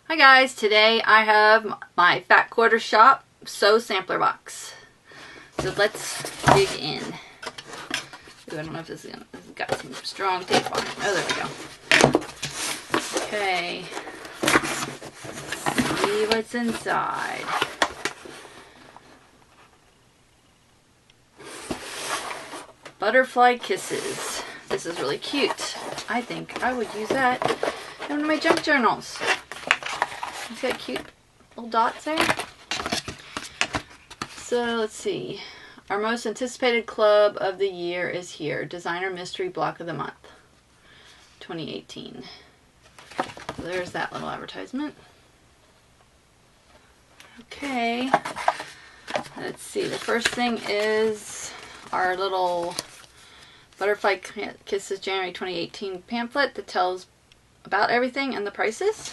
Hi guys, today I have my Fat Quarter Shop Sew Sampler Box. So let's dig in. Ooh, I don't know if this has got some strong tape on it. Oh, there we go. Okay. Let's see what's inside. Butterfly Kisses. This is really cute. I think I would use that in one of my junk journals. It's got cute little dots there. So let's see. Our most anticipated club of the year is here. Designer Mystery Block of the Month 2018. So there's that little advertisement. Okay. Let's see. The first thing is our little Butterfly Kisses January 2018 pamphlet that tells about everything and the prices.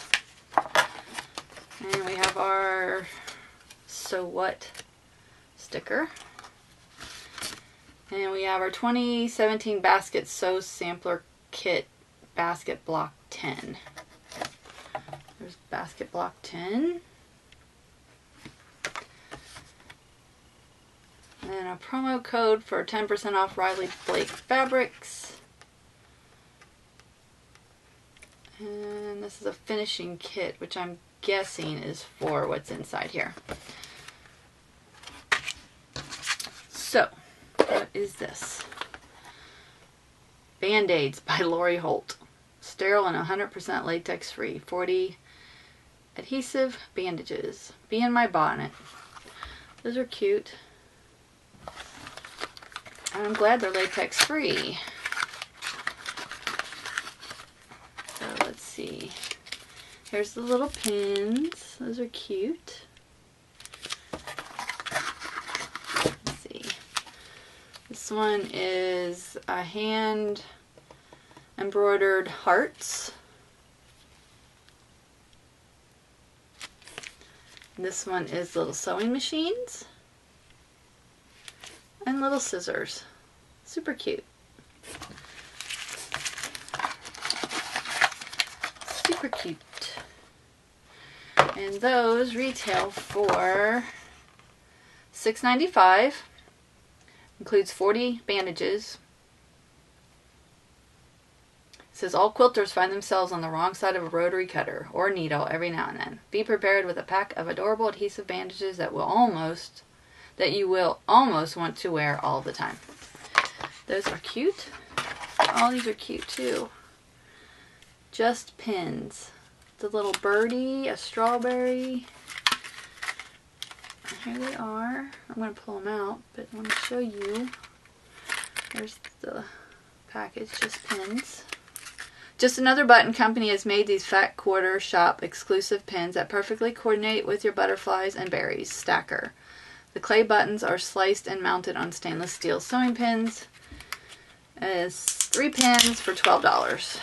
And we have our So What sticker. And we have our 2017 Basket Sew Sampler Kit Basket Block 10. There's Basket Block 10. And a promo code for 10% off Riley Blake fabrics. And this is a finishing kit, which I'm guessing is for what's inside here. So, what is this? Band-Aids by Lori Holt. Sterile and 100% latex free. 40 adhesive bandages. Be in my bonnet. Those are cute. I'm glad they're latex free. So let's see. Here's the little pins. Those are cute. Let's see. This one is a hand embroidered hearts. This one is little sewing machines and little scissors. Super cute. Super cute. And those retail for $6.95. Includes 40 bandages. It says all quilters find themselves on the wrong side of a rotary cutter or needle every now and then. Be prepared with a pack of adorable adhesive bandages that you will almost want to wear all the time. Those are cute. Oh, these are cute too. Just pins. The little birdie, a strawberry. Here they are. I'm going to pull them out, but I want to show you. There's the package, just pins. Just Another Button Company has made these Fat Quarter Shop exclusive pins that perfectly coordinate with your butterflies and berries stacker. The clay buttons are sliced and mounted on stainless steel sewing pins. It's 3 pins for $12.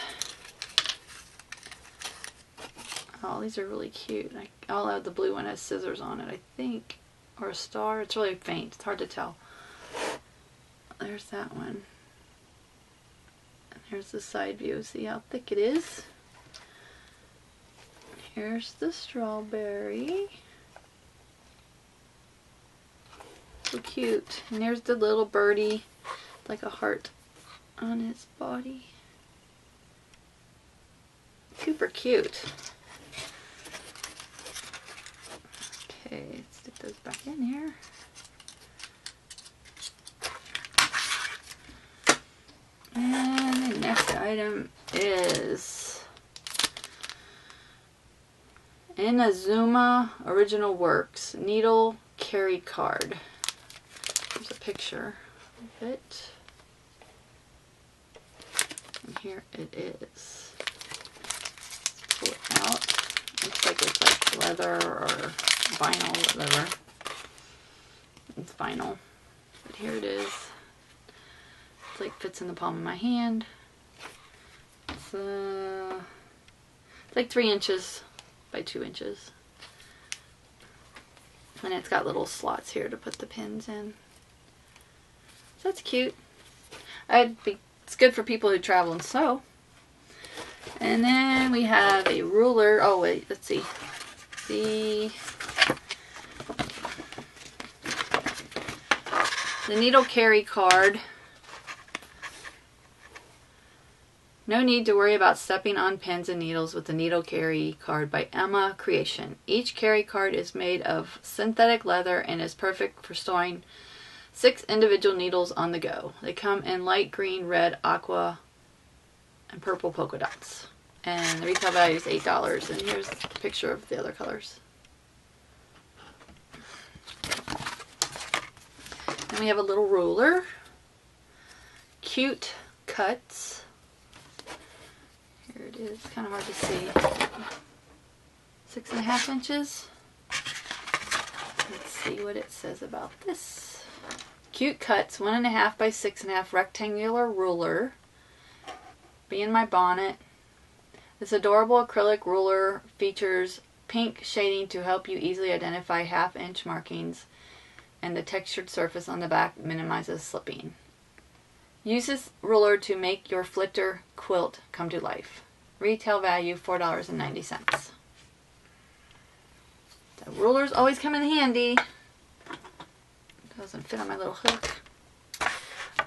Oh, these are really cute. I'll have the blue one has scissors on it, I think. Or a star. It's really faint. It's hard to tell. There's that one. And here's the side view. See how thick it is? Here's the strawberry. So cute. And there's the little birdie, like a heart on his body. Super cute. Okay, stick those back in here. And the next item is Inazuma Original Works Needle Carry Card. There's a picture of it. And here it is. Pull it out. Looks like it's like leather or vinyl, whatever. It's vinyl. But here it is. It's like fits in the palm of my hand. It's like 3 inches by 2 inches. And it's got little slots here to put the pins in. So that's cute. It's good for people who travel and sew. And then we have a ruler. Oh, but let's see. The needle carry card. No need to worry about stepping on pins and needles with the needle carry card by Emma Creation. Each carry card is made of synthetic leather and is perfect for storing 6 individual needles on the go. They come in light green, red, aqua, and purple polka dots. And the retail value is $8. And here's a picture of the other colors. Then we have a little ruler. Cute cuts. Here it is, kind of hard to see. 6.5 inches. Let's see what it says about this. Cute cuts, 1.5 by 6.5 rectangular ruler. Be in my bonnet. This adorable acrylic ruler features pink shading to help you easily identify 1/2 inch markings, and the textured surface on the back minimizes slipping. Use this ruler to make your flitter quilt come to life. Retail value $4.90. The rulers always come in handy. Doesn't fit on my little hook.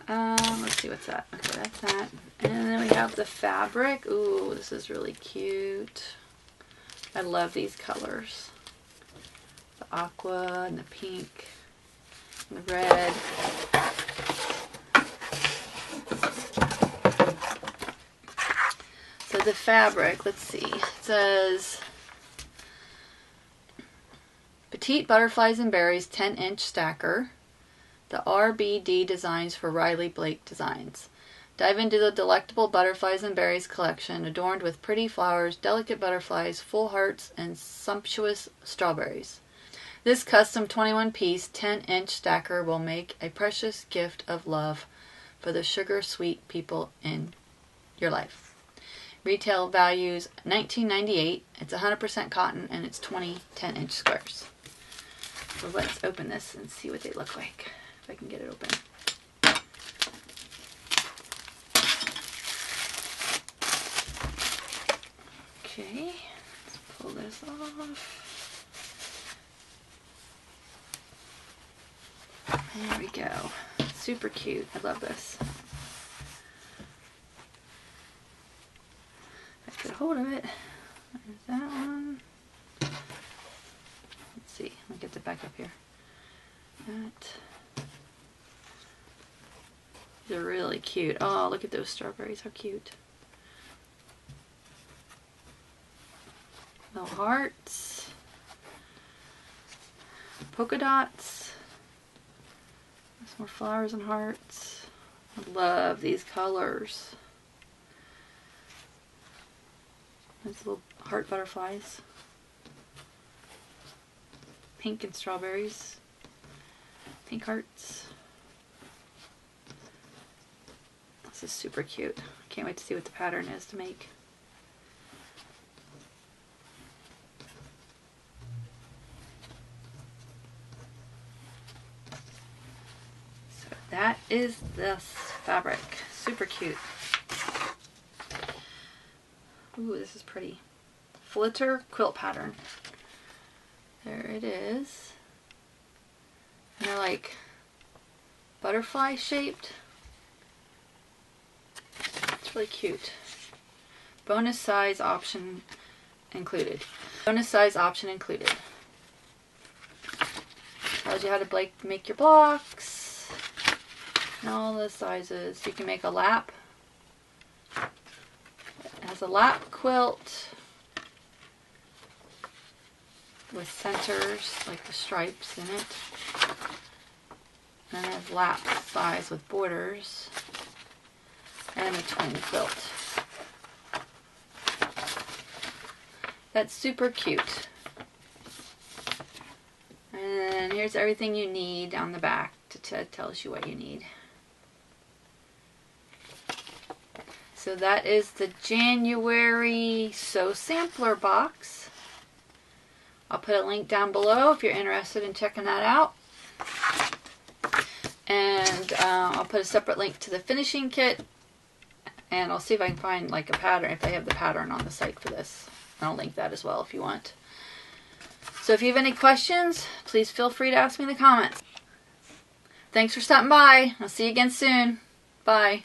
Let's see what's that. Okay, that's that. And then we have the fabric. Ooh, this is really cute. I love these colors. The aqua and the pink and the red. So the fabric, let's see, it says Petite Butterflies and Berries 10-inch stacker. The RBD designs for Riley Blake Designs. Dive into the delectable Butterflies and Berries collection, adorned with pretty flowers, delicate butterflies, full hearts, and sumptuous strawberries. This custom 21-piece 10-inch stacker will make a precious gift of love for the sugar-sweet people in your life. Retail values $19.98. It's 100% cotton and it's 20 10-inch squares. So let's open this and see what they look like. If I can get it open. Okay, let's pull this off. There we go. Super cute. I love this. Get a hold of it. There's that one. Let's see. Let me get it back up here. That. They're really cute. Oh, look at those strawberries. How cute. Little hearts. Polka dots. There's more flowers and hearts. I love these colors. There's little heart butterflies. Pink and strawberries. Pink hearts. This is super cute. Can't wait to see what the pattern is to make. So that is this fabric. Super cute. Ooh, this is pretty. Flitter quilt pattern. There it is. And they're like butterfly shaped. It's really cute. Bonus size option included. Bonus size option included. Tells you how to make your blocks. And all the sizes. You can make a lap. It has a lap quilt with centers, like the stripes in it. And it has lap size with borders. And a twin quilt. That's super cute. And here's everything you need down the back to tells you what you need. So that is the January Sew Sampler box. I'll put a link down below if you're interested in checking that out. And I'll put a separate link to the finishing kit. And I'll see if I can find like a pattern, if they have the pattern on the site for this. I'll link that as well if you want. So if you have any questions, please feel free to ask me in the comments. Thanks for stopping by. I'll see you again soon. Bye.